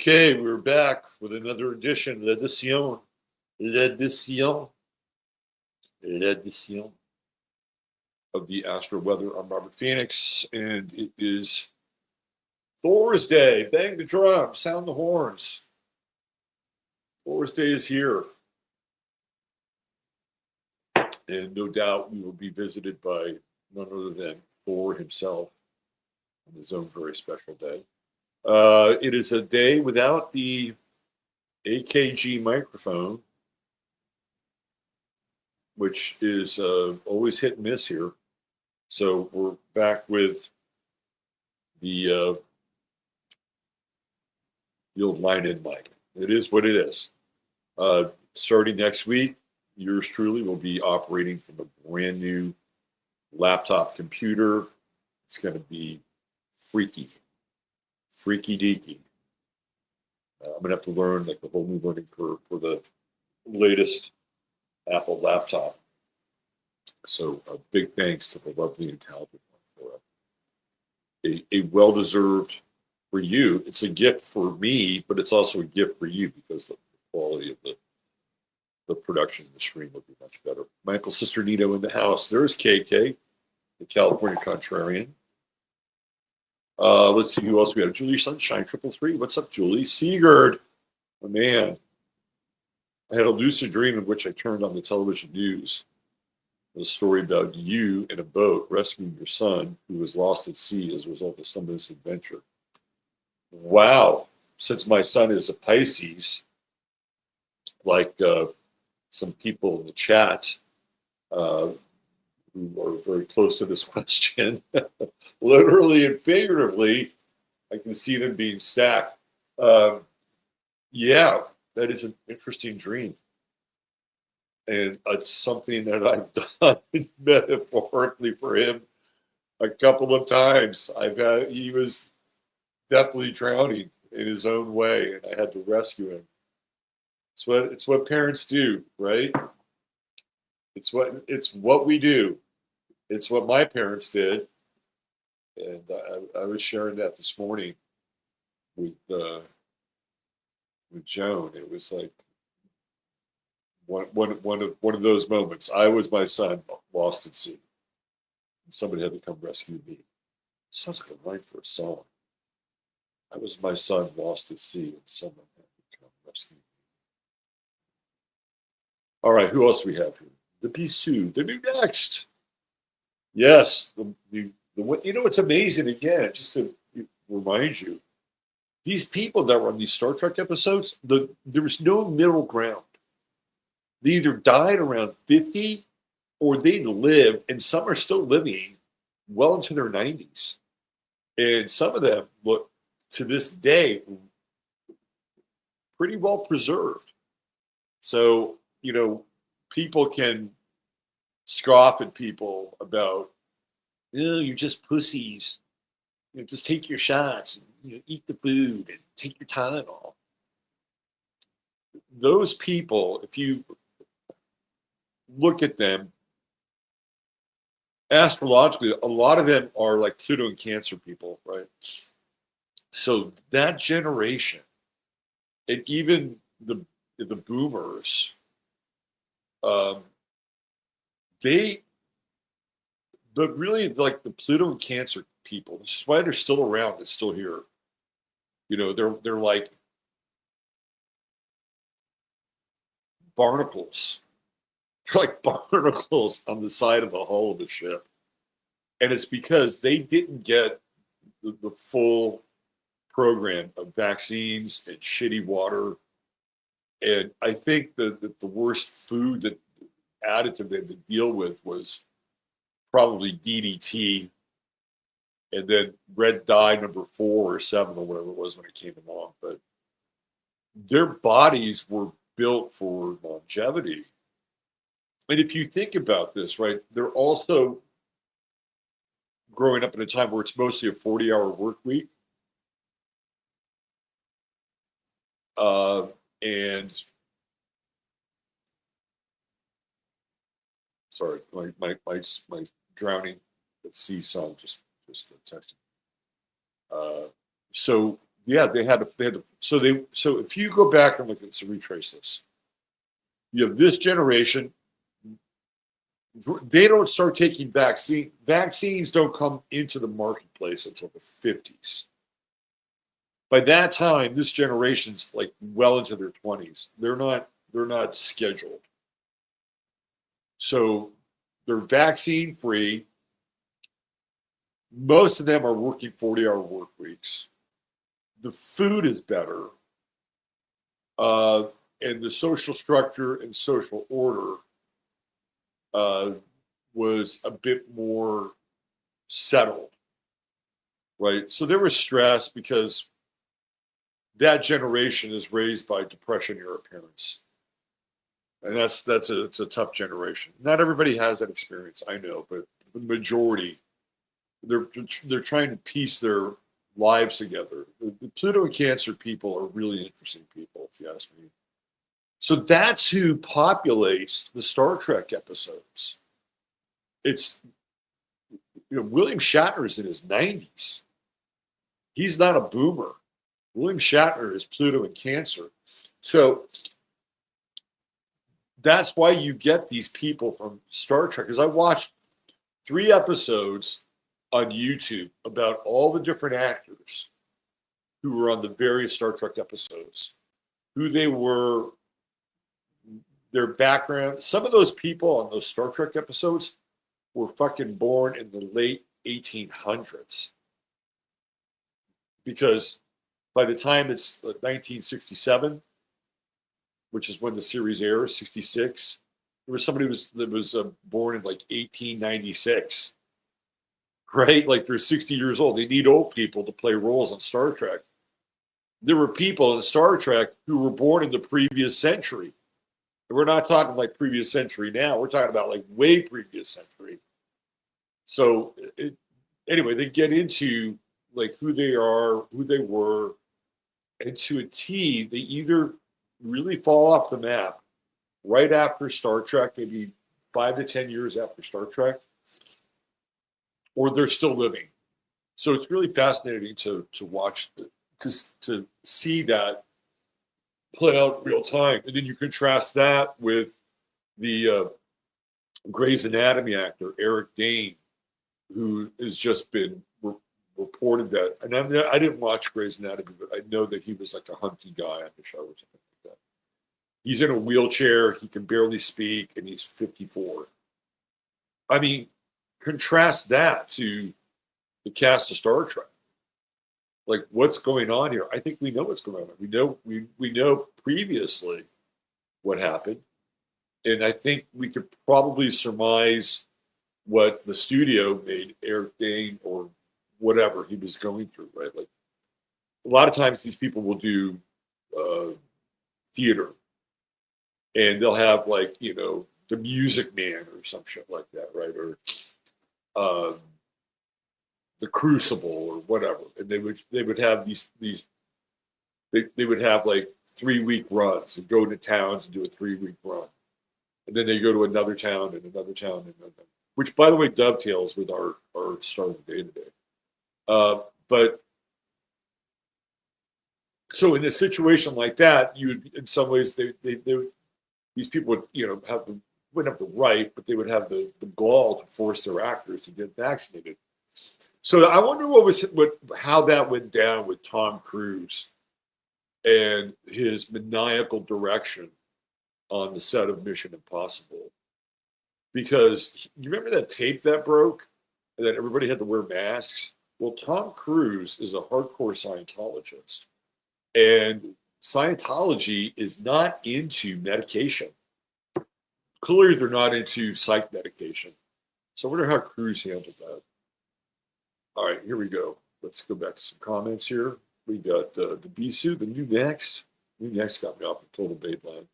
Okay, we're back with another edition, l'édition of the Astro Weather. I'm Robert Phoenix, and it is Thursday. Bang the drum, sound the horns. Thursday is here. And no doubt we will be visited by none other than Thor himself on his own very special day. It is a day without the AKG microphone, which is always hit and miss here. So we're back with the old line-in mic. It is what it is. Starting next week, yours truly will be operating from a brand new laptop computer. It's going to be freaky deaky. I'm going to have to learn like the whole new learning curve for the latest Apple laptop. So a big thanks to the lovely and talented one for a well-deserved for you. It's a gift for me, but it's also a gift for you because the quality of the production of the stream will be much better. My Uncle Sister Nito in the house. There's KK, the California Contrarian. Let's see who else we have. Julie Sunshine 333. What's up, Julie? Sigurd, my man. I had a lucid dream in which I turned on the television news. A story about you in a boat rescuing your son who was lost at sea as a result of some misadventure. Wow. Since my son is a Pisces, like some people in the chat who are very close to this question, literally and figuratively, I can see them being stacked. Yeah, that is an interesting dream. And it's something that I've done metaphorically for him a couple of times. He was definitely drowning in his own way, and I had to rescue him. It's what parents do, right? It's what we do. It's what my parents did, and I was sharing that this morning with Joan. It was like one of those moments. I was my son lost at sea, and somebody had to come rescue me. It sounds like a line for a song. I was my son lost at sea, and someone had to come rescue me. All right, who else do we have here? The Bisou, the new next. Yes, you know it's amazing again, just to remind you, these people that were on these Star Trek episodes, there was no middle ground. They either died around 50 or they lived, and some are still living well into their 90s. And some of them look to this day pretty well preserved. So, you know, people can scoff at people about, you're just pussies. Just take your shots and eat the food and take your Tylenol. Those people, if you look at them astrologically, a lot of them are like Pluto and Cancer people, right? So that generation, and even the boomers, but really like the Pluto and Cancer people, this is why they're still around and still here. They're like barnacles. They're like barnacles on the side of the hull of the ship. And it's because they didn't get the full program of vaccines and shitty water. And I think that the worst food that additive they had to deal with was probably DDT, and then red dye number 4 or 7 or whatever it was when it came along. But their bodies were built for longevity. And if you think about this, right, they're also growing up in a time where it's mostly a 40-hour work week. And sorry, my drowning at sea son just texted. So yeah, they had to, so if you go back and look at, so retrace this, you have this generation, they don't start taking vaccines don't come into the marketplace until the 50s. By that time, this generation's like well into their 20s. They're not scheduled. So they're vaccine free. Most of them are working 40-hour work weeks. The food is better. And the social structure and social order was a bit more settled, right? So there was stress because that generation is raised by Depression era parents. And it's a tough generation. Not everybody has that experience, I know, but the majority, they're trying to piece their lives together. The Pluto and Cancer people are really interesting people, if you ask me. So that's who populates the Star Trek episodes. It's, William Shatner's in his 90s. He's not a boomer. William Shatner is Pluto and Cancer. So that's why you get these people from Star Trek. Because I watched 3 episodes on YouTube about all the different actors who were on the various Star Trek episodes, who they were, their background. Some of those people on those Star Trek episodes were fucking born in the late 1800s. Because by the time it's 1967, which is when the series airs, 66, there was somebody that was born in like 1896, right? Like they're 60 years old. They need old people to play roles on Star Trek. There were people in Star Trek who were born in the previous century. And we're not talking like previous century now. We're talking about like way previous century. So anyway, they get into like who they are, who they were, and to a T, they either really fall off the map right after Star Trek, maybe 5 to 10 years after Star Trek, or they're still living. So it's really fascinating to watch, to see that play out in real time. And then you contrast that with the Grey's Anatomy actor, Eric Dane, who has just been reported that, and I didn't watch Grey's Anatomy, but I know that he was like a hunky guy on the show or something like that. He's in a wheelchair, he can barely speak, and he's 54. I mean, contrast that to the cast of Star Trek. Like, what's going on here? I think we know what's going on. We know previously what happened, and I think we could probably surmise what the studio made Eric Dane or whatever he was going through, right? Like a lot of times these people will do theater and they'll have like, the Music Man or some shit like that, right? Or the Crucible or whatever. And they would have they would have like 3-week runs and go to towns and do a 3-week run. And then they go to another town and another town and another, which by the way dovetails with our start of the day today. But so in a situation like that, you would, in some ways, these people would, wouldn't have the right, but they would have the gall to force their actors to get vaccinated. So I wonder how that went down with Tom Cruise and his maniacal direction on the set of Mission Impossible. Because you remember that tape that broke and that everybody had to wear masks? Well, Tom Cruise is a hardcore Scientologist, and Scientology is not into medication. Clearly, they're not into psych medication. So I wonder how Cruise handled that. All right, here we go. Let's go back to some comments here. We got the Bisou, the new next. New next got me off of Total Baitland.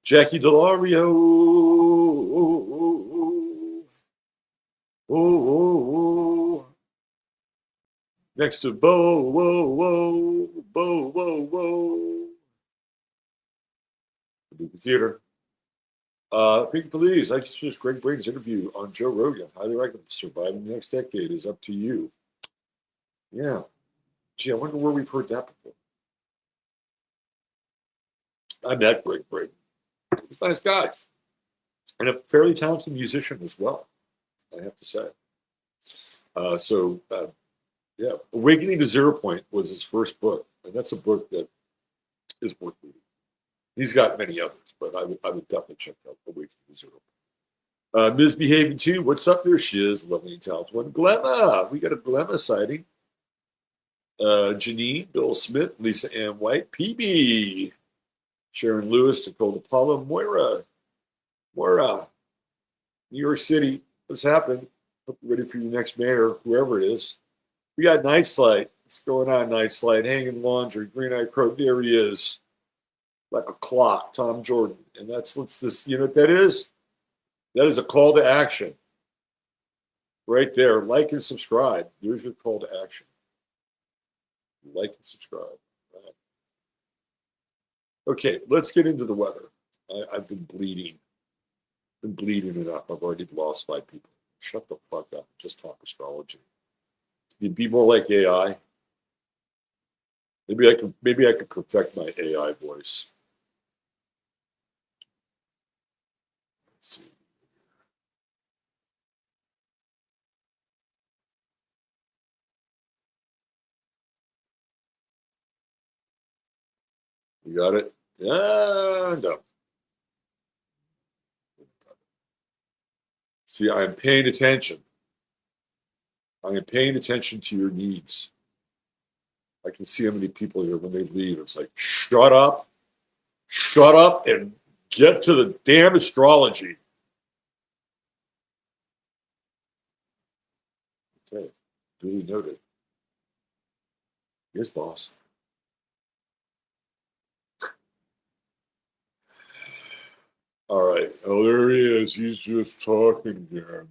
Jackie Delario. Oh. Next to Bo. The Theater. Thank you for these. I just Greg Braden's interview on Joe Rogan. Highly recommend. Surviving the next decade is up to you. Yeah. Gee, I wonder where we've heard that before. I met Greg Braden. He's a nice guy. And a fairly talented musician as well, I have to say. Yeah, Awakening to Zero Point was his first book. And that's a book that is worth reading. He's got many others, but I would definitely check out Awakening to Zero Point. Ms. Behaving too. What's up? There she is. Lovely and talented one. Glemma. We got a Glemma sighting. Janine, Bill Smith, Lisa Ann White, PB, Sharon Lewis, Nicole Apollo, Moira, New York City. What's happening? Hope you're ready for your next mayor, whoever it is. We got Night Slide. What's going on, Night Slide? Hanging Laundry, Green Eye Crow. There he is. Like a clock, Tom Jordan. And what's this, you know what that is? That is a call to action. Right there. Like and subscribe. There's your call to action. Like and subscribe. Right. Okay, let's get into the weather. I've been bleeding. Enough. I've already lost 5 people. Shut the fuck up. Just talk astrology. Can you be more like AI? Maybe I could perfect my AI voice. Let's see. You got it? Yeah, no. See, I'm paying attention. I am paying attention to your needs. I can see how many people here when they leave. It's like, shut up, and get to the damn astrology. Okay, duly noted. Yes, boss. All right. Oh, there he is. He's just talking again.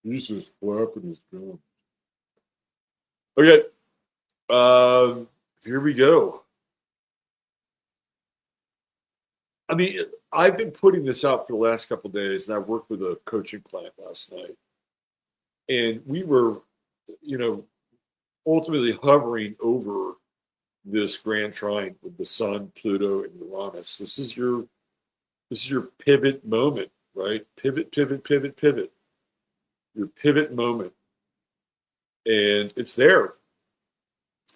He's just flapping his gums. Okay. Here we go. I mean, I've been putting this out for the last couple of days, and I worked with a coaching client last night. And we were, ultimately hovering over this grand trine with the Sun, Pluto, and Uranus. This is your pivot moment, right? Pivot. Your pivot moment. And it's there.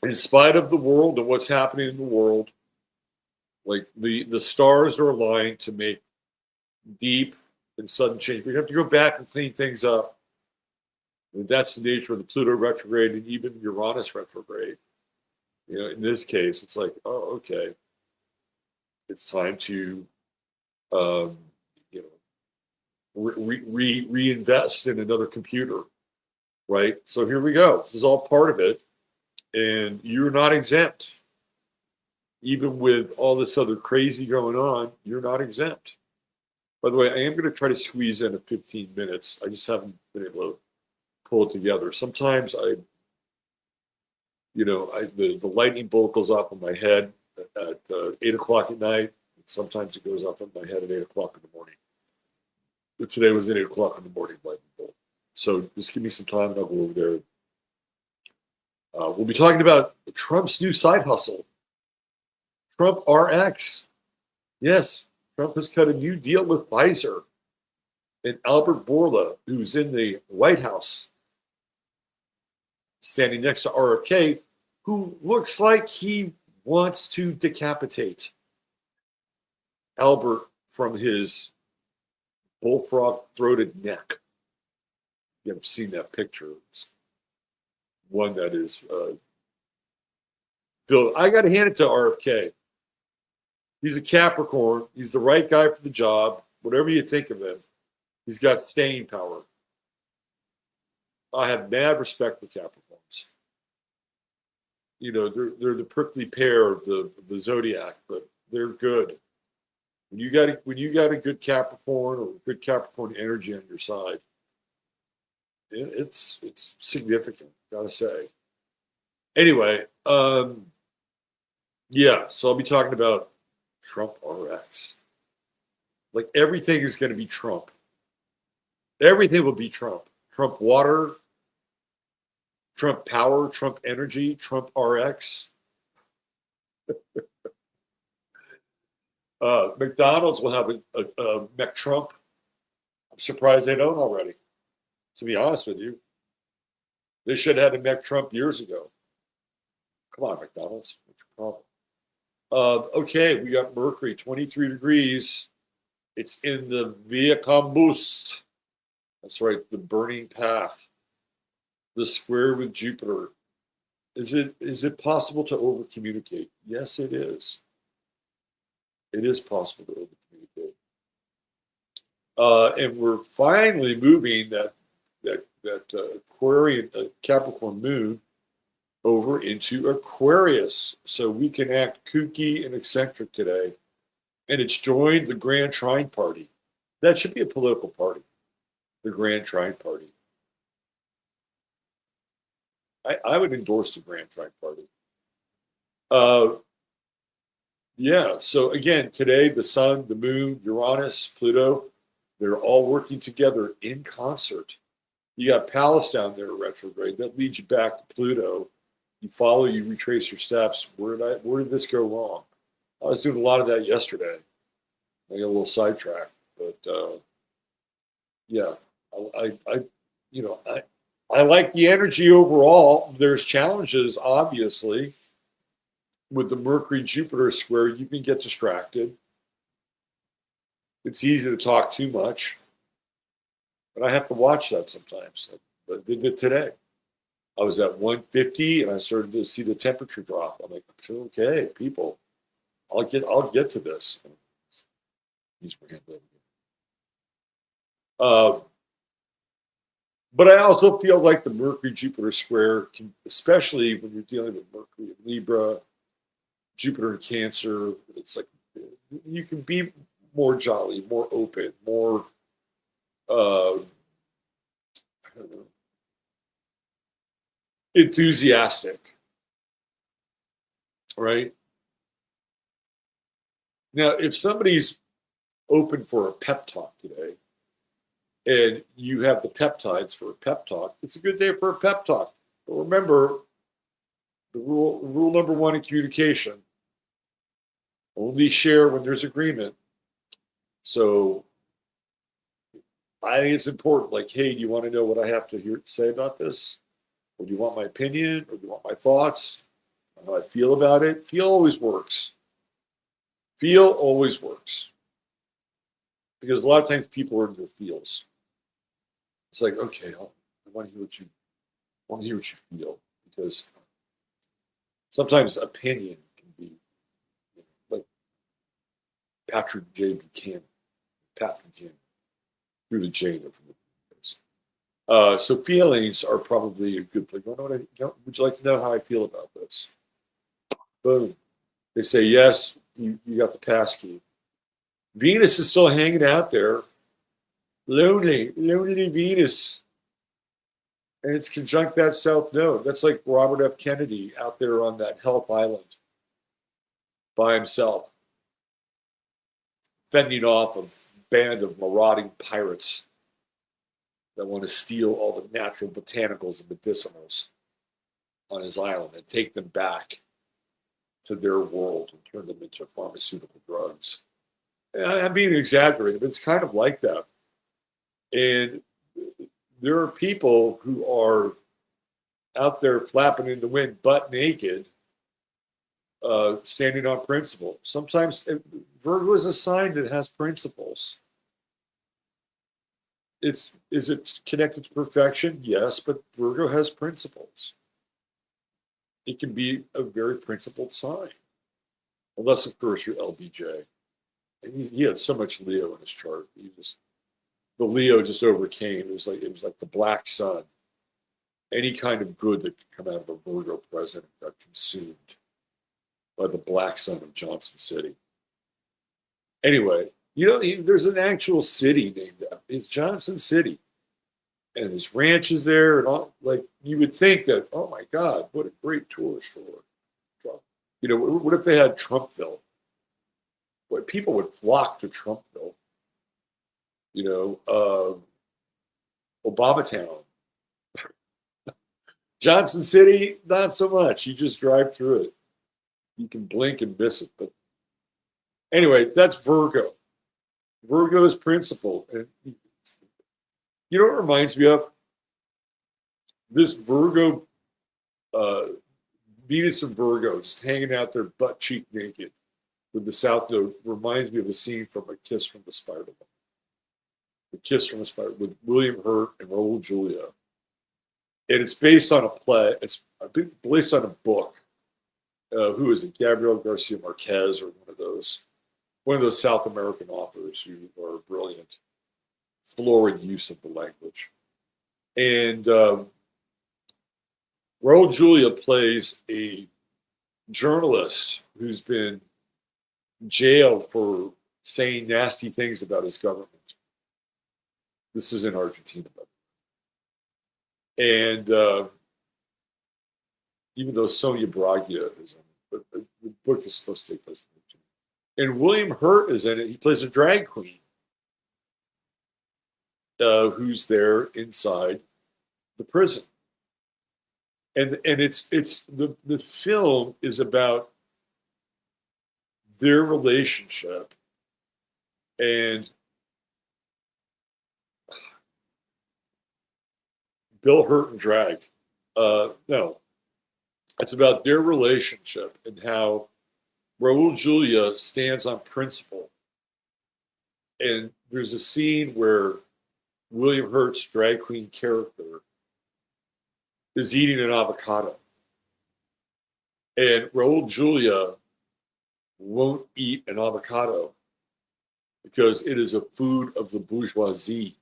In spite of the world and what's happening in the world, like the stars are aligned to make deep and sudden change. We have to go back and clean things up. And that's the nature of the Pluto retrograde and even Uranus retrograde. In this case, it's like, oh, okay. It's time to, reinvest in another computer, right? So here we go. This is all part of it. And you're not exempt. Even with all this other crazy going on, you're not exempt. By the way, I am going to try to squeeze in a 15 minutes. I just haven't been able to pull it together. Sometimes the lightning bolt goes off in my head at 8 o'clock at night. Sometimes it goes off in my head at 8 o'clock in the morning. But today was at 8 o'clock in the morning, lightning bolt. So just give me some time and I'll go over there. We'll be talking about Trump's new side hustle. Trump RX. Yes, Trump has cut a new deal with Pfizer. And Albert Bourla, who's in the White House, standing next to RFK, who looks like he wants to decapitate Albert from his bullfrog-throated neck. You haven't seen that picture. It's one that is filled. I got to hand it to RFK. He's a Capricorn. He's the right guy for the job. Whatever you think of him, he's got staying power. I have mad respect for Capricorns. They're the prickly pear of the zodiac, but they're good. When you got a good Capricorn or good Capricorn energy on your side, it's significant, gotta say. Anyway, yeah. So I'll be talking about Trump RX. Like everything is going to be Trump. Everything will be Trump. Trump water, Trump Power, Trump Energy, Trump RX. McDonald's will have a McTrump. I'm surprised they don't already, to be honest with you. They should have had a McTrump years ago. Come on, McDonald's. What's your problem? Okay, we got Mercury, 23 degrees. It's in the Via Combust. That's right, the burning path. The square with Jupiter. Is it possible to over communicate? Yes, it is. It is possible to over communicate. And we're finally moving that Aquarian Capricorn moon over into Aquarius, so we can act kooky and eccentric today. And it's joined the Grand Trine Party. That should be a political party, the Grand Trine Party. I would endorse the Grand Trine Party. Yeah, so again, today, the sun, the moon, Uranus, Pluto, they're all working together in concert. You got Pallas down there retrograde. That leads you back to Pluto. You follow, you retrace your steps. Where did this go wrong? I was doing a lot of that yesterday. I got a little sidetracked, but yeah, I like the energy overall. There's challenges, obviously, with the Mercury-Jupiter square. You can get distracted. It's easy to talk too much, but I have to watch that sometimes. I did it today. I was at 150 and I started to see the temperature drop. I'm like, okay, people, I'll get to this. He's rambling. But I also feel like the Mercury-Jupiter square can, especially when you're dealing with Mercury in Libra, Jupiter in Cancer, it's like you can be more jolly, more open, more, I don't know, enthusiastic, right? Now, if somebody's open for a pep talk today, and you have the peptides for a pep talk, it's a good day for a pep talk. But remember, the rule number one in communication: only share when there's agreement. So I think it's important. Like, hey, do you want to know what I have to say about this? Or do you want my opinion? Or do you want my thoughts? How I feel about it? Feel always works. Feel always works. Because a lot of times people are in their feels. It's like, okay, I want to hear what you feel, because sometimes opinion can be, like Patrick J. Buchanan, Pat Buchanan, through the chain from the place. So feelings are probably a good place. Would you like to know how I feel about this? Boom. They say yes. You got the passkey. Venus is still hanging out there. Lonely Venus. And it's conjunct that south node. That's like Robert F. Kennedy out there on that health island by himself, fending off a band of marauding pirates that want to steal all the natural botanicals and medicinals on his island and take them back to their world and turn them into pharmaceutical drugs. And I'm being exaggerated, but it's kind of like that. And there are people who are out there flapping in the wind, butt naked, standing on principle. Sometimes Virgo is a sign that has principles. Is it connected to perfection? Yes, but Virgo has principles. It can be a very principled sign, unless of course you're LBJ. And he had so much Leo in his chart. The Leo just overcame. It was like the black sun. Any kind of good that could come out of a Virgo president got consumed by the black sun of Johnson City. Anyway, there's an actual city named after. It's Johnson City, and his ranch is there, and all. Like, you would think that, oh my God, what a great tourist for. What if they had Trumpville? What, people would flock to Trumpville. Obama Town. Johnson City, not so much. You just drive through it. You can blink and miss it. But anyway, that's Virgo. Virgo is principle. And you know what it reminds me of? This Virgo, Venus and Virgo, just hanging out there butt cheek naked with the South Node reminds me of a scene from A Kiss from the Spider Woman. The Kiss from the Spider with William Hurt and Raul Julia. And it's based on a play. It's based on a book. Who is it? Gabriel Garcia Marquez, or one of those South American authors who are brilliant, florid use of the language. And Raul Julia plays a journalist who's been jailed for saying nasty things about his government. This is in Argentina, by the way. And even though Sonia Braga is in it, but the book is supposed to take place in Argentina. And William Hurt is in it. He plays a drag queen who's there inside the prison. And it's the film is about their relationship, and Bill Hurt and drag. No, it's about their relationship and how Raul Julia stands on principle. And there's a scene where William Hurt's drag queen character is eating an avocado. And Raul Julia won't eat an avocado because it is a food of the bourgeoisie.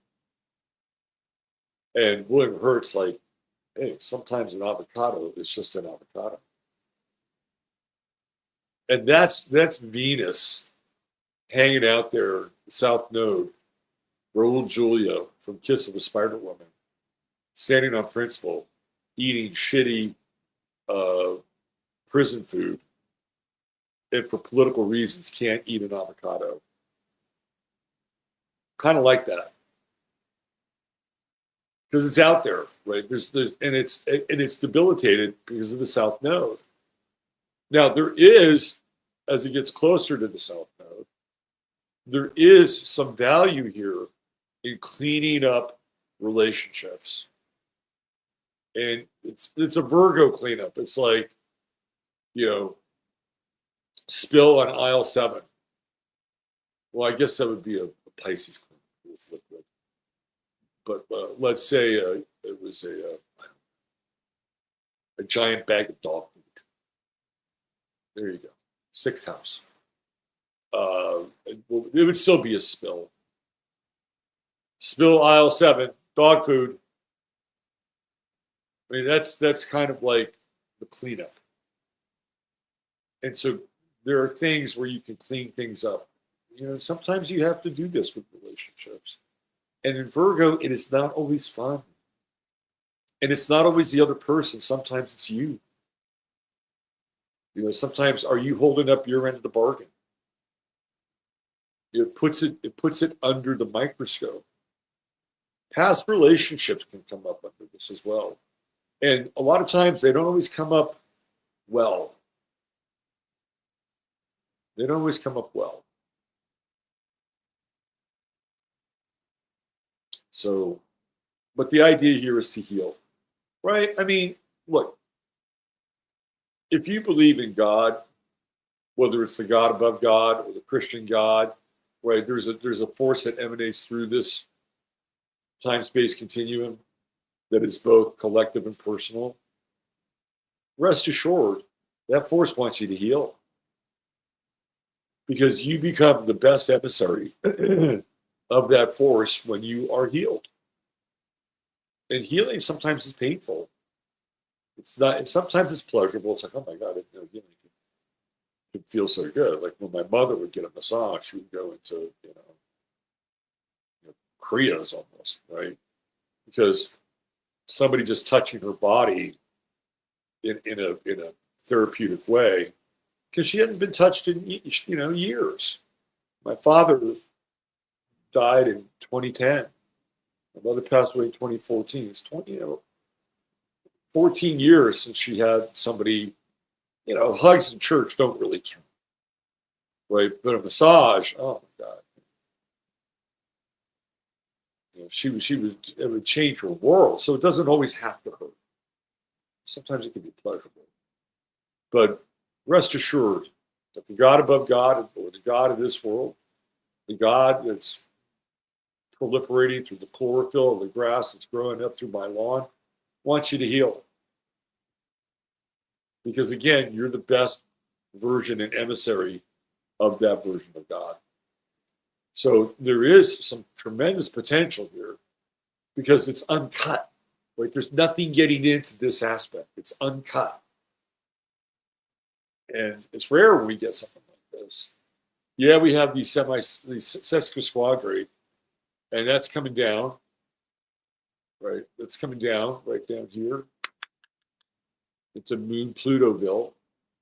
And William Hurt's like, hey, sometimes an avocado is just an avocado. And that's Venus hanging out there, South Node, Raul Julia from Kiss of a Spider Woman, standing on principle, eating shitty prison food, and for political reasons can't eat an avocado. Kind of like that. Because it's out there, right? And it's debilitated because of the South Node. Now there is, as it gets closer to the South Node, there is some value here in cleaning up relationships. And it's a Virgo cleanup. It's like, spill on aisle 7. Well, I guess that would be a Pisces cleanup. It was liquid. But let's say it was a giant bag of dog food. There you go. 6th house. It would still be a spill. Spill aisle 7, dog food. I mean, that's kind of like the cleanup. And so there are things where you can clean things up. Sometimes you have to do this with relationships. And in Virgo, it is not always fun. And it's not always the other person. Sometimes it's you. Sometimes are you holding up your end of the bargain? It puts it under the microscope. Past relationships can come up under this as well. And a lot of times they don't always come up well. They don't always come up well. So, but the idea here is to heal, right? I mean, look, if you believe in God, whether it's the God above God or the Christian God, right? There's a force that emanates through this time-space continuum that is both collective and personal. Rest assured, that force wants you to heal. Because you become the best emissary of that force when you are healed. And healing sometimes is painful. It's not, and sometimes it's pleasurable. It's like, oh my God, healing could feel so good. Like when my mother would get a massage, she would go into, Kriyas almost, right? Because somebody just touching her body in a therapeutic way, because she hadn't been touched in years. My father died in 2010. My mother passed away in 2014. It's 14 years since she had somebody, hugs in church don't really count, right? But a massage, oh my God. It would change her world. So it doesn't always have to hurt. Sometimes it can be pleasurable. But rest assured that the God above God, or the God of this world, the God that's proliferating through the chlorophyll of the grass that's growing up through my lawn, wants you to heal. Because again, you're the best version and emissary of that version of God. So there is some tremendous potential here because it's uncut. Right? There's nothing getting into this aspect. It's uncut. And it's rare when we get something like this. Yeah, we have these sesquisquadrate, and that's coming down. Right? That's coming down right down here. It's a moon Plutoville.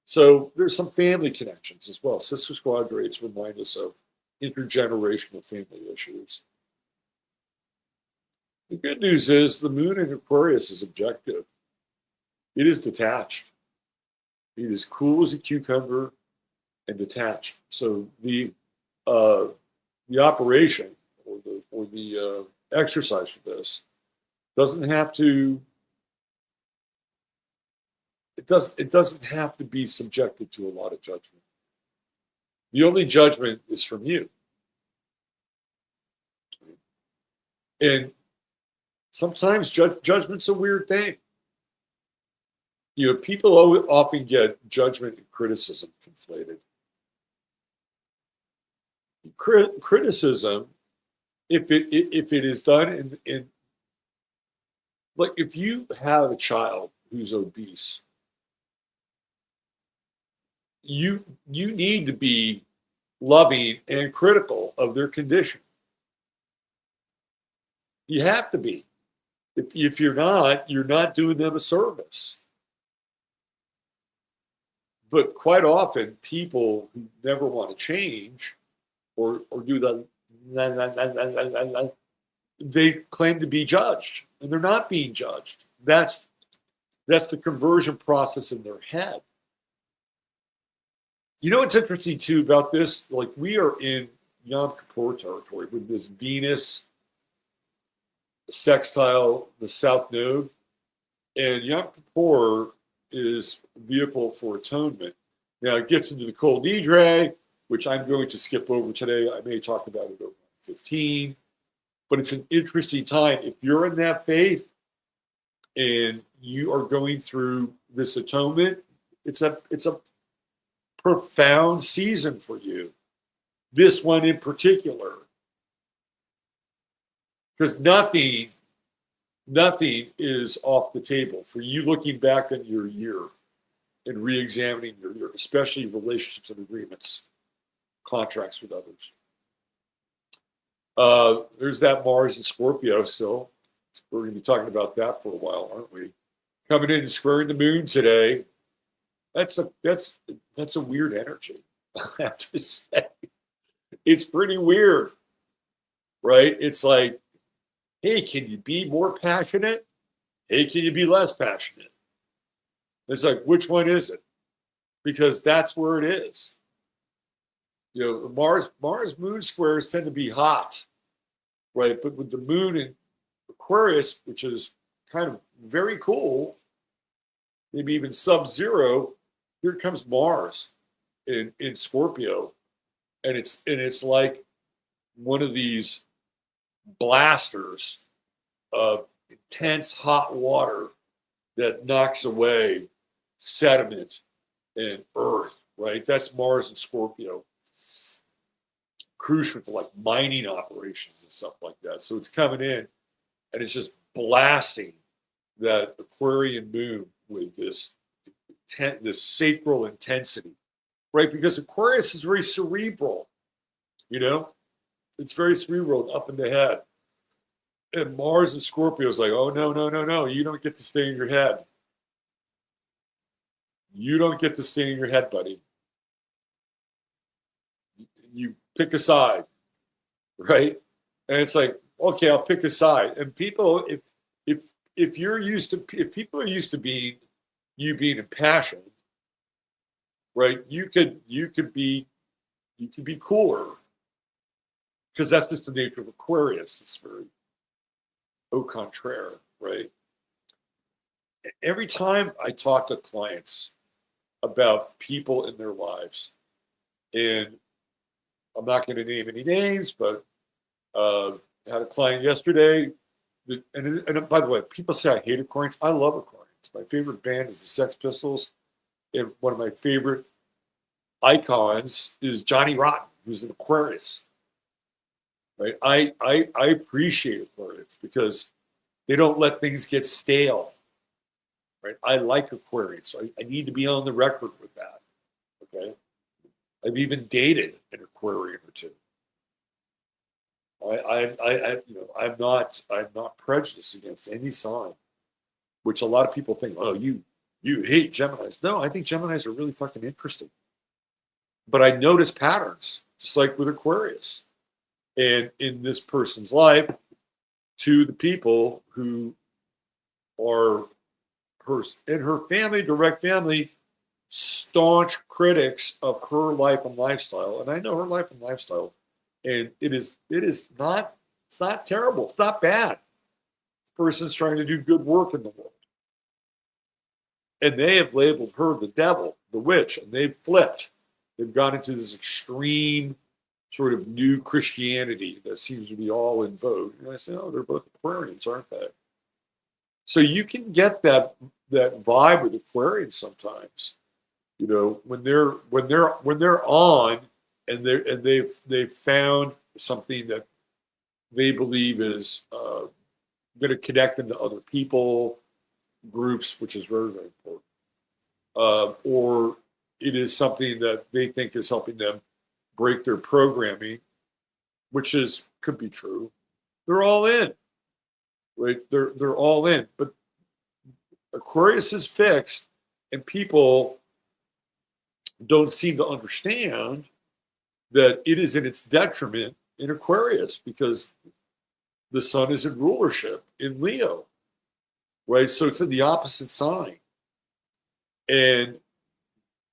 So there's some family connections as well. Sesquisquadrates remind us of intergenerational family issues. The good news is the moon in Aquarius is objective. It is detached. It is cool as a cucumber and detached. So the operation or the exercise for this doesn't have to. It doesn't have to be subjected to a lot of judgment. The only judgment is from you. And sometimes judgment's a weird thing. People often get judgment and criticism conflated. Criticism, if it is done in like if you have a child who's obese, you need to be loving and critical of their condition. You have to be. If you're not doing them a service. But quite often, people who never want to change or do the, they claim to be judged, and they're not being judged. That's the conversion process in their head. You know what's interesting too about this? Like we are in Yom Kippur territory with this Venus sextile, the South Node, and Yom Kippur is vehicle for atonement. Now it gets into the Kol Nidre, which I'm going to skip over today. I may talk about it over 15, but it's an interesting time. If you're in that faith and you are going through this atonement, it's a profound season for you. This one in particular. Because nothing is off the table for you looking back on your year and re-examining your year, especially relationships and agreements, contracts with others. There's that Mars in Scorpio still. We're going to be talking about that for a while, aren't we? Coming in and squaring the moon today. That's a weird energy, I have to say. It's pretty weird, right? It's like, hey, can you be more passionate? Hey, can you be less passionate? It's like, which one is it? Because that's where it is. Mars moon squares tend to be hot, right? But with the moon in Aquarius, which is kind of very cool, maybe even sub-zero, here comes Mars in Scorpio. And it's like one of these blasters of intense hot water that knocks away sediment and earth, right? That's Mars and Scorpio. Crucial for like mining operations and stuff like that. So it's coming in and it's just blasting that Aquarian moon with this sacral intensity, right? Because Aquarius is very cerebral, it's very cerebral and up in the head. And Mars and Scorpio is like, oh, no, you don't get to stay in your head. You don't get to stay in your head, buddy. You pick a side, right? And it's like, okay, I'll pick a side. And people, if if people are used to being impassioned, right? You could be cooler, because that's just the nature of Aquarius. It's very au contraire, right? Every time I talk to clients about people in their lives, and I'm not going to name any names, but I had a client yesterday, and by the way, people say I hate Aquarians. I love Aquarians. My favorite band is the Sex Pistols, and one of my favorite icons is Johnny Rotten, who's an Aquarius. Right? I appreciate Aquarians because they don't let things get stale. Right? I like Aquarians. So I need to be on the record with that. Okay. I've even dated an Aquarian or two. I'm not prejudiced against any sign, which a lot of people think, oh, you hate Geminis. No, I think Geminis are really fucking interesting. But I notice patterns, just like with Aquarius. And in this person's life, to the people who are in her family, direct family, staunch critics of her life and lifestyle. And I know her life and lifestyle, and it's not terrible. It's not bad. This person's trying to do good work in the world. And they have labeled her the devil, the witch, and they've flipped. They've gone into this extreme sort of new Christianity that seems to be all in vogue. And I say, oh, they're both Aquarians, aren't they? So you can get that vibe with Aquarians sometimes. You know, when they're on and they've found something that they believe is going to connect them to other people, groups, which is very, very important. Or it is something that they think is helping them break their programming, which could be true. They're all in, right? They're all in. But Aquarius is fixed, and people don't seem to understand that it is in its detriment in Aquarius because the sun is in rulership in Leo, right? So it's in the opposite sign. And,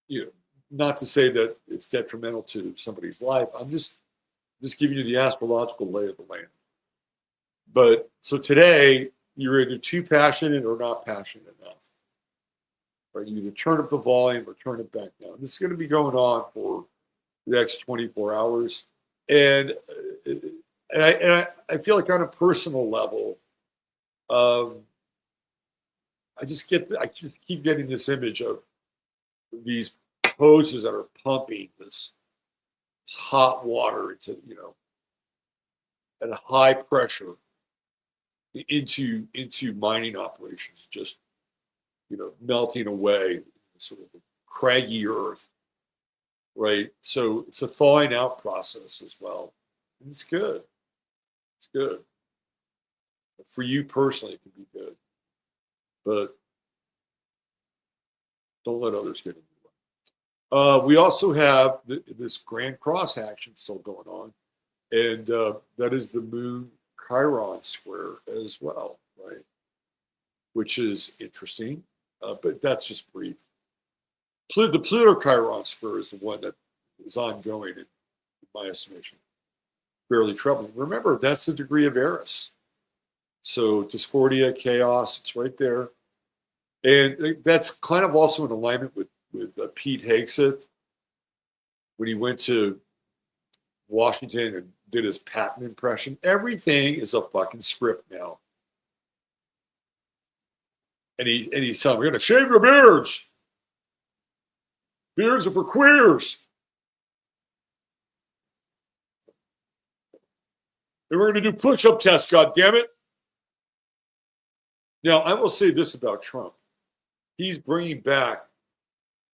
you know, not to say that it's detrimental to somebody's life. I'm just giving you the astrological lay of the land. But so today, you're either too passionate or not passionate enough. Right? You either turn up the volume or turn it back down. This is going to be going on for the next 24 hours. And I feel like on a personal level, I just keep getting this image of these hoses that are pumping this hot water into, you know, at a high pressure into mining operations, just, you know, melting away sort of the craggy earth, right? So it's a thawing out process as well. And it's good. It's good. For you personally, it can be good. But don't let others get in your way. We also have this Grand Cross action still going on. And that is the Moon Chiron square as well, right? Which is interesting, but that's just brief. The Pluto Chiron square is the one that is ongoing, in my estimation. Fairly troubling. Remember, that's the degree of Eris. So discordia, chaos, it's right there. And that's kind of also in alignment with Pete Hegseth when he went to Washington and did his Patton impression. Everything is a fucking script now. And he's telling, we're going to shave your beards. Beards are for queers. And we're going to do push-up tests, goddammit. Now, I will say this about Trump. He's bringing back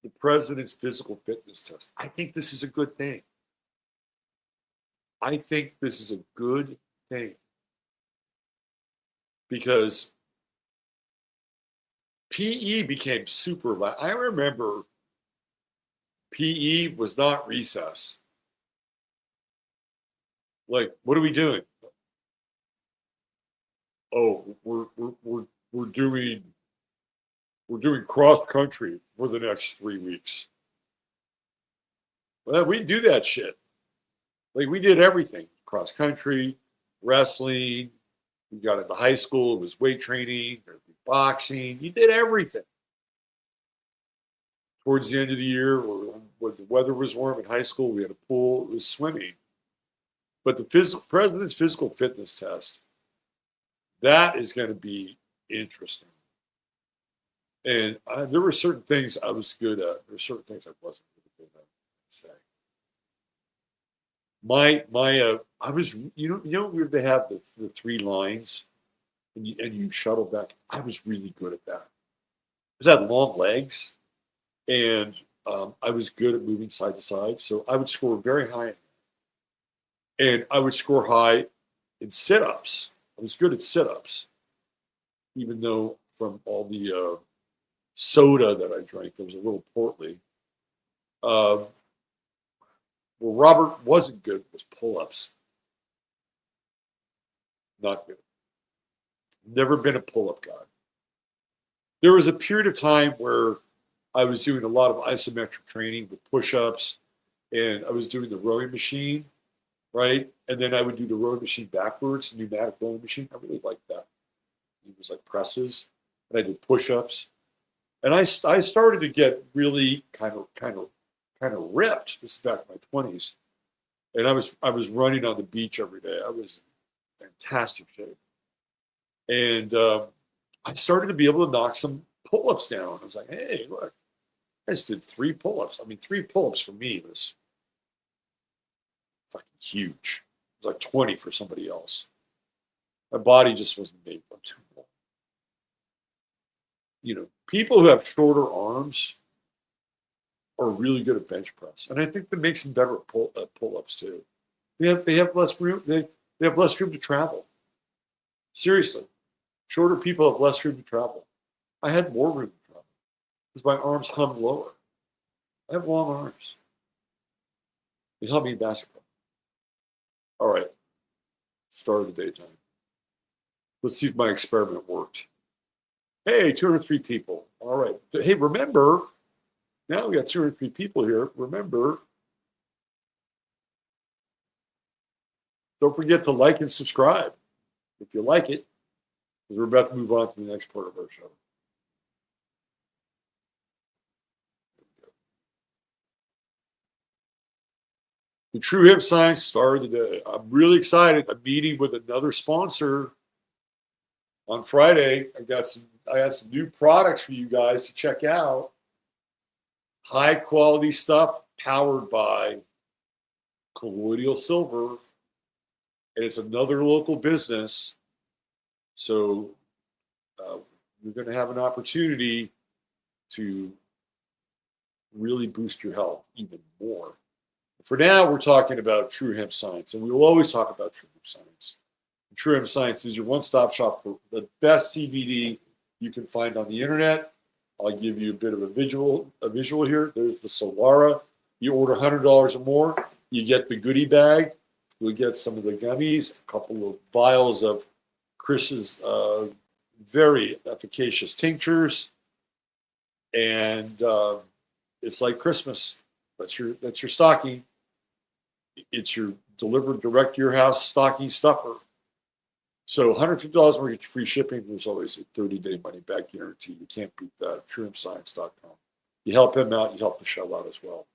the president's physical fitness test. I think this is a good thing. I think this is a good thing. Because PE became super loud. I remember PE was not recess. Like, what are we doing? Oh, we're we're doing cross country for the next 3 weeks. Well, we do that shit. Like we did everything: cross country, wrestling. We got into high school. It was weight training, boxing. You did everything. Towards the end of the year, when the weather was warm in high school, we had a pool. It was swimming. But the president's physical fitness test, that is going to be interesting. And there were certain things I was good at. There were certain things I wasn't really good at. Say, I was, where they have the 3 lines, and you shuttle back. I was really good at that. Because I had long legs, and I was good at moving side to side. So I would score very high, and I would score high in sit-ups. I was good at sit-ups, even though from all the soda that I drank, I was a little portly. Well, Robert wasn't good with pull-ups. Not good. Never been a pull-up guy. There was a period of time where I was doing a lot of isometric training with push-ups, and I was doing the rowing machine, right? And then I would do the rowing machine backwards, pneumatic rowing machine. I really liked that. It was like presses, and I did push-ups. And I started to get really kind of ripped. This is back in my 20s, and I was running on the beach every day. I was in fantastic shape, and I started to be able to knock some pull-ups down. I was like, hey, look, I just did 3 pull-ups. I mean, 3 pull-ups for me was fucking huge. It was like 20 for somebody else. My body just wasn't made for too long. People who have shorter arms are really good at bench press, and I think that makes them better at pull-ups too. They have less room. They have less room to travel. Seriously, shorter people have less room to travel. I had more room to travel because my arms hung lower. I have long arms. They help me in basketball. All right, start of the daytime. Let's see if my experiment worked. Hey, 203 people. All right. Hey, remember, now we got 203 people here. Remember, don't forget to like and subscribe if you like it, because we're about to move on to the next part of our show. The True Hemp Science star of the day. I'm really excited. I'm meeting with another sponsor on Friday. I got some new products for you guys to check out. High quality stuff powered by colloidal silver. And it's another local business. So you're going to have an opportunity to really boost your health even more. For now, we're talking about True Hemp Science, and we will always talk about True Hemp Science. True Hemp Science is your one-stop shop for the best CBD you can find on the internet. I'll give you a bit of a visual here. There's the Solara. You order $100 or more, you get the goodie bag. You'll get some of the gummies, a couple of vials of Chris's very efficacious tinctures, and it's like Christmas. That's your stocking. It's your delivered direct to your house stocking stuffer. So $150 will get you free shipping. There's always a 30-day money-back guarantee. You can't beat that. TrueHempScience.com. You help him out. You help the show out as well.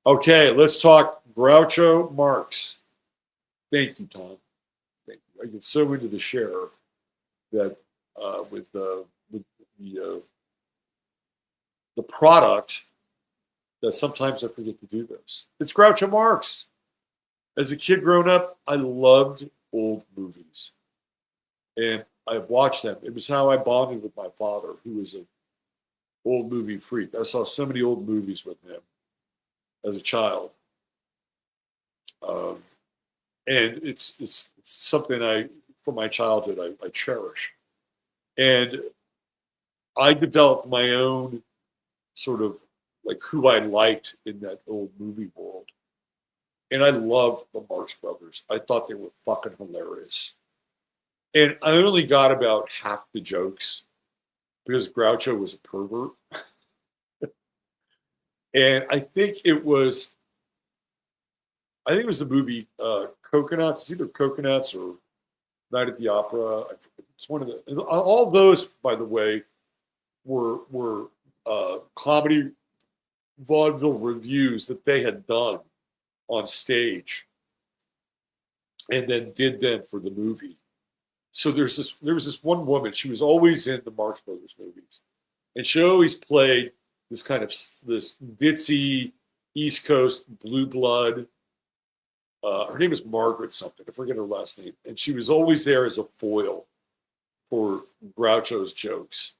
Okay, let's talk GROUCHO MARX. Thank you, Tom. Thank you. I get so into the share that with the product that sometimes I forget to do this. It's GROUCHO MARX. As a kid growing up, I loved old movies. And I watched them. It was how I bonded with my father, who was an old movie freak. I saw so many old movies with him as a child. And it's something from my childhood, I cherish. And I developed my own sort of like who I liked in that old movie world. And I loved the Marx Brothers. I thought they were fucking hilarious. And I only got about half the jokes because Groucho was a pervert. And I think it was the movie Coconuts. It's either Coconuts or Night at the Opera. It's one of the. All those, by the way, were comedy vaudeville reviews that they had done on stage, and then did them for the movie. So there was this one woman. She was always in the Marx Brothers movies, and she always played this kind of this ditzy East Coast blue blood. Her name is Margaret something. I forget her last name. And she was always there as a foil for Groucho's jokes.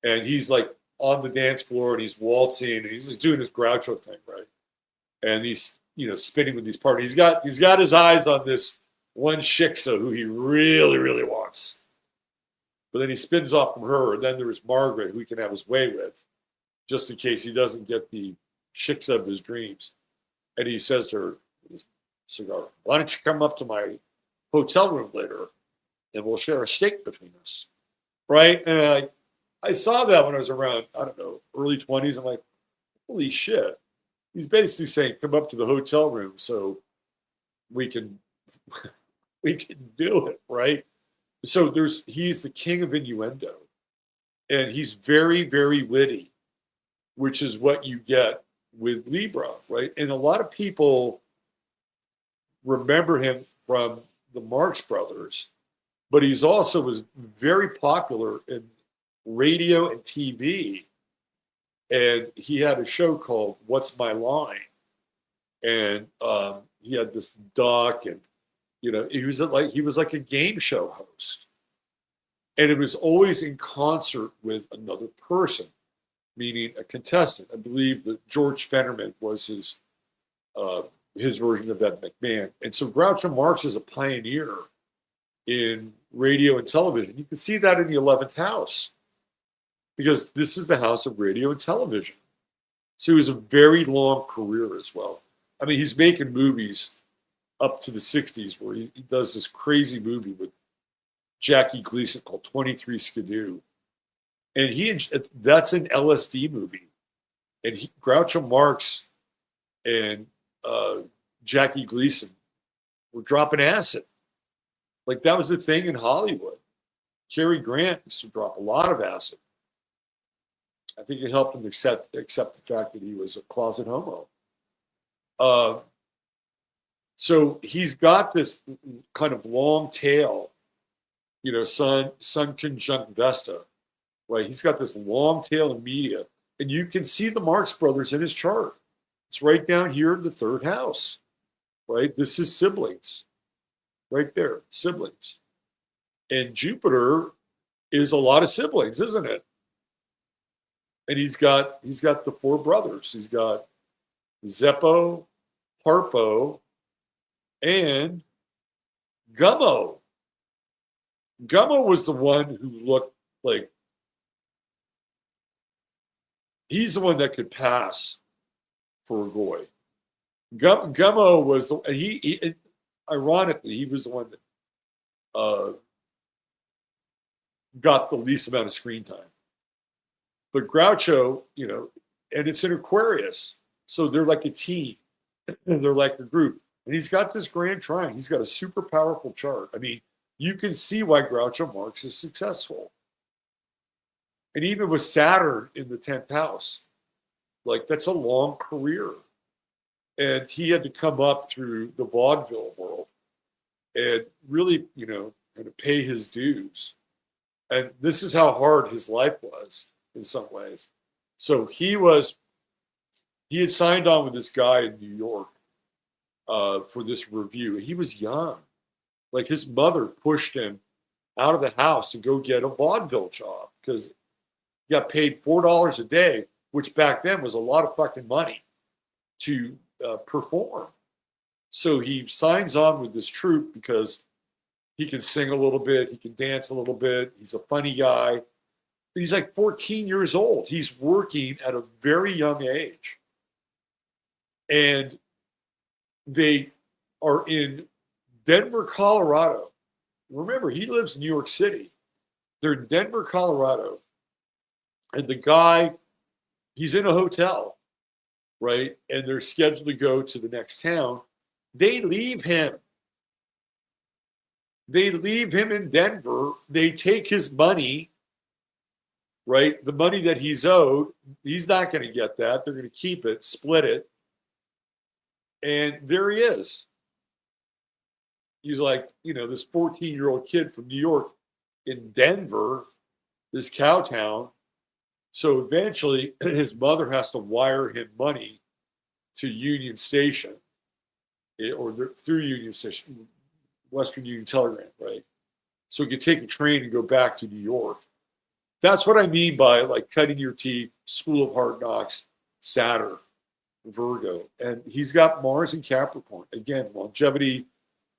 And he's like on the dance floor and he's waltzing and he's doing his Groucho thing, right? And he's, spinning with these parties. He's got his eyes on this one shiksa who he really, really wants. But then he spins off from her. And then there's Margaret who he can have his way with, just in case he doesn't get the shiksa of his dreams. And he says to her, cigar, why don't you come up to my hotel room later and we'll share a steak between us, right? And I saw that when I was around, I don't know, early 20s. I'm like, holy shit. He's basically saying, come up to the hotel room so we can do it, right? So he's the king of innuendo. And he's very, very witty, which is what you get with Libra, right? And a lot of people remember him from the Marx Brothers, but he's also was very popular in radio and TV. And he had a show called What's My Line? And he had this duck, and he was like a game show host. And it was always in concert with another person, meaning a contestant. I believe that George Fennerman was his version of Ed McMahon. And so Groucho Marx is a pioneer in radio and television. You can see that in the 11th house, because this is the house of radio and television. So he has a very long career as well. I mean, he's making movies up to the 60s where he does this crazy movie with Jackie Gleason called 23 Skidoo. And that's an LSD movie. And Groucho Marx and Jackie Gleason were dropping acid. Like, that was the thing in Hollywood. Cary Grant used to drop a lot of acid. I think it helped him accept the fact that he was a closet homo. So he's got this kind of long tail, Sun conjunct Vesta, right? He's got this long tail in media. And you can see the Marx Brothers in his chart. It's right down here in the third house, right? This is siblings, right there, siblings. And Jupiter is a lot of siblings, isn't it? And he's got the four brothers. He's got Zeppo, Harpo, and Gummo. Gummo was the one who looked like he's the one that could pass for a goy. Gummo was he ironically, he was the one that got the least amount of screen time. But Groucho, and it's an Aquarius, so they're like a team, and they're like a group. And he's got this grand trine. He's got a super powerful chart. I mean, you can see why Groucho Marx is successful. And even with Saturn in the 10th house, like, that's a long career. And he had to come up through the vaudeville world and really, kind of pay his dues. And this is how hard his life was in some ways. So he had signed on with this guy in New York for this review. He was young. Like, his mother pushed him out of the house to go get a vaudeville job because he got paid $4 a day, which back then was a lot of fucking money to perform. So he signs on with this troupe because he can sing a little bit, he can dance a little bit, he's a funny guy. He's like 14 years old. He's working at a very young age. And they are in Denver, Colorado, remember, he lives in New York City. They're in Denver, Colorado. And the guy, he's in a hotel, right? And they're scheduled to go to the next town. They leave him. They leave him in Denver. They take his money, right? The money that he's owed. He's not going to get that. They're going to keep it, split it. And there he is. He's like, this 14-year-old kid from New York in Denver, this cow town. So eventually his mother has to wire him money to Union Station or through Union Station, Western Union Telegram, right? So he could take a train and go back to New York. That's what I mean by like cutting your teeth, School of Hard Knocks, Saturn, Virgo. And he's got Mars in Capricorn. Again, longevity,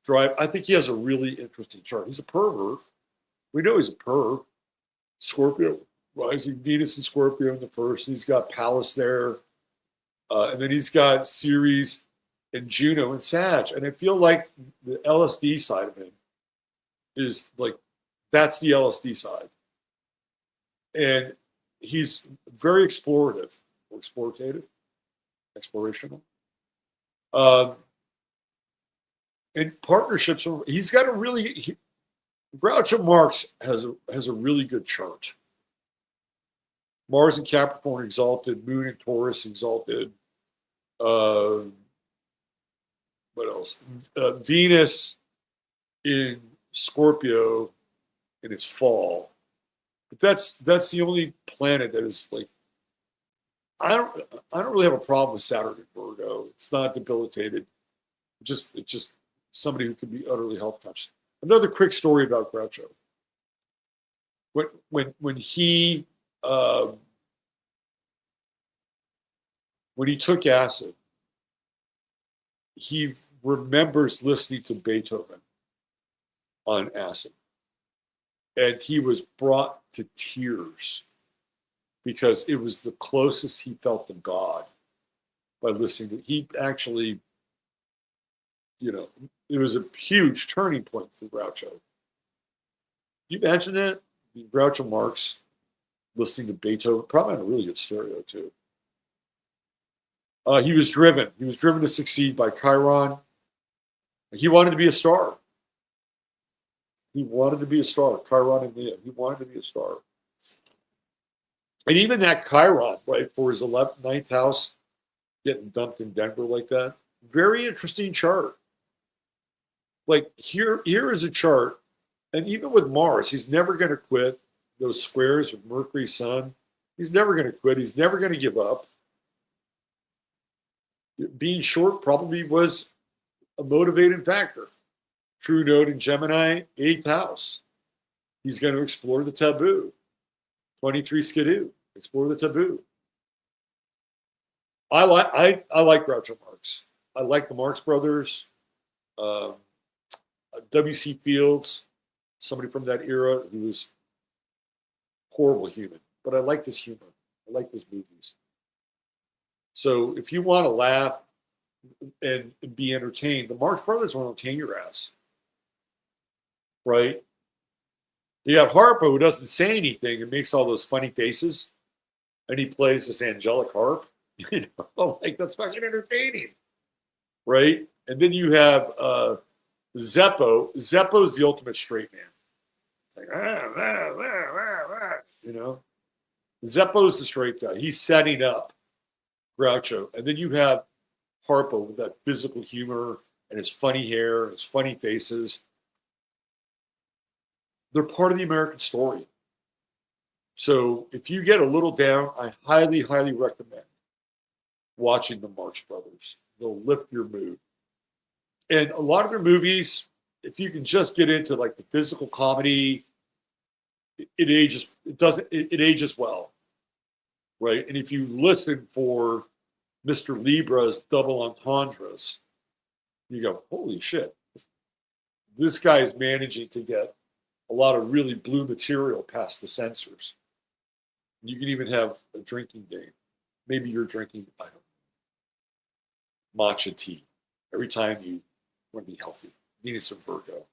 drive. I think he has a really interesting chart. He's a pervert. We know he's a perv. Scorpio, rising Venus and Scorpio in the first. He's got Pallas there. And then he's got Ceres and Juno and Sag. And I feel like the LSD side of him is like, that's the LSD side. And he's very explorative, or explorative, explorational. And partnerships, he's got a really, Groucho Marx has a really good chart. Mars in Capricorn exalted, Moon in Taurus exalted. What else? Venus in Scorpio in its fall. But that's the only planet that is like, I don't really have a problem with Saturn in Virgo. It's not debilitated. It's just somebody who can be utterly health conscious. Another quick story about Groucho. When he took acid, he remembers listening to Beethoven on acid. And he was brought to tears because it was the closest he felt to God by listening to. He actually, it was a huge turning point for Groucho. Can you imagine that? Groucho Marx listening to Beethoven, probably on a really good stereo too. He was driven. He was driven to succeed by Chiron. He wanted to be a star. He wanted to be a star. Chiron and Leo. He wanted to be a star. And even that Chiron, right, for his 9th house, getting dumped in Denver like that. Very interesting chart. Like here is a chart, and even with Mars, he's never going to quit. Those squares with Mercury, Sun, he's never going to quit. He's never going to give up. Being short probably was a motivating factor. True node in Gemini, 8th house. He's going to explore the taboo. 23 Skidoo, explore the taboo. I like Groucho Marx. I like the Marx Brothers. W.C. Fields, somebody from that era who was horrible human. But I like this humor. I like his movies. So if you want to laugh and be entertained, the Marx Brothers will entertain your ass. Right? You got Harpo who doesn't say anything and makes all those funny faces. And he plays this angelic harp. Like that's fucking entertaining. Right? And then you have Zeppo. Zeppo's the ultimate straight man. Like, Zeppo's the straight guy. He's setting up Groucho. And then you have Harpo with that physical humor and his funny hair, his funny faces. They're part of the American story. So if you get a little down, I highly, highly recommend watching the Marx Brothers. They'll lift your mood. And a lot of their movies, if you can just get into like the physical comedy, it ages well. Right? And if you listen for Mr. Libra's double entendres, you go, holy shit. This guy is managing to get a lot of really blue material past the censors. You can even have a drinking game. Maybe you're drinking, I don't know, matcha tea every time you want to be healthy. Venus and Virgo.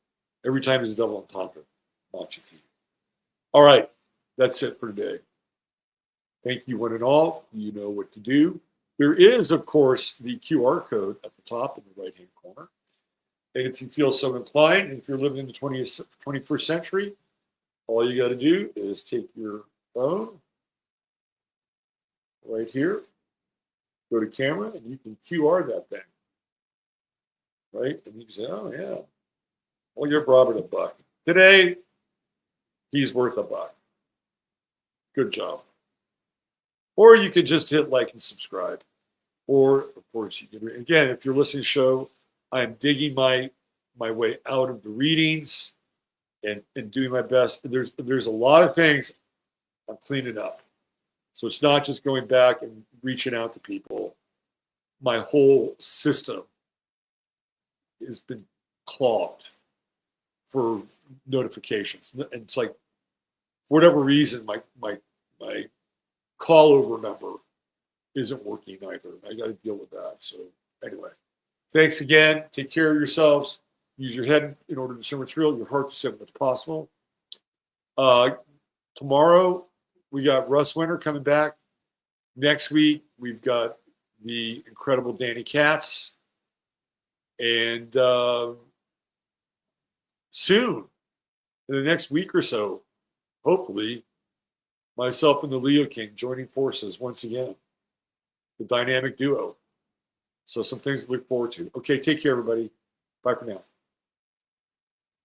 Every time is a double entendre. Matcha tea. All right. That's it for today. Thank you, one and all. You know what to do. There is, of course, the QR code at the top in the right-hand corner. And if you feel so inclined, and if you're living in the 21st century, all you got to do is take your phone right here, go to camera, and you can QR that thing. Right? And you can say, oh, yeah. Well, you're Robert a buck. Today, he's worth a buck. Good job. Or you could just hit like and subscribe. Or, of course, you can, again, if you're listening to the show, I'm digging my way out of the readings and doing my best. There's a lot of things I'm cleaning up. So it's not just going back and reaching out to people. My whole system has been clogged for notifications. And it's like, for whatever reason, my call over number isn't working either. I got to deal with that. So anyway, thanks again. Take care of yourselves. Use your head in order to discern what's real, your heart to discern what's possible. Tomorrow, we got Russ Winter coming back. Next week, we've got the incredible Danny Katz. And soon, in the next week or so, hopefully, myself and the Leo King joining forces once again. The dynamic duo. So some things to look forward to. Okay, take care, everybody. Bye for now.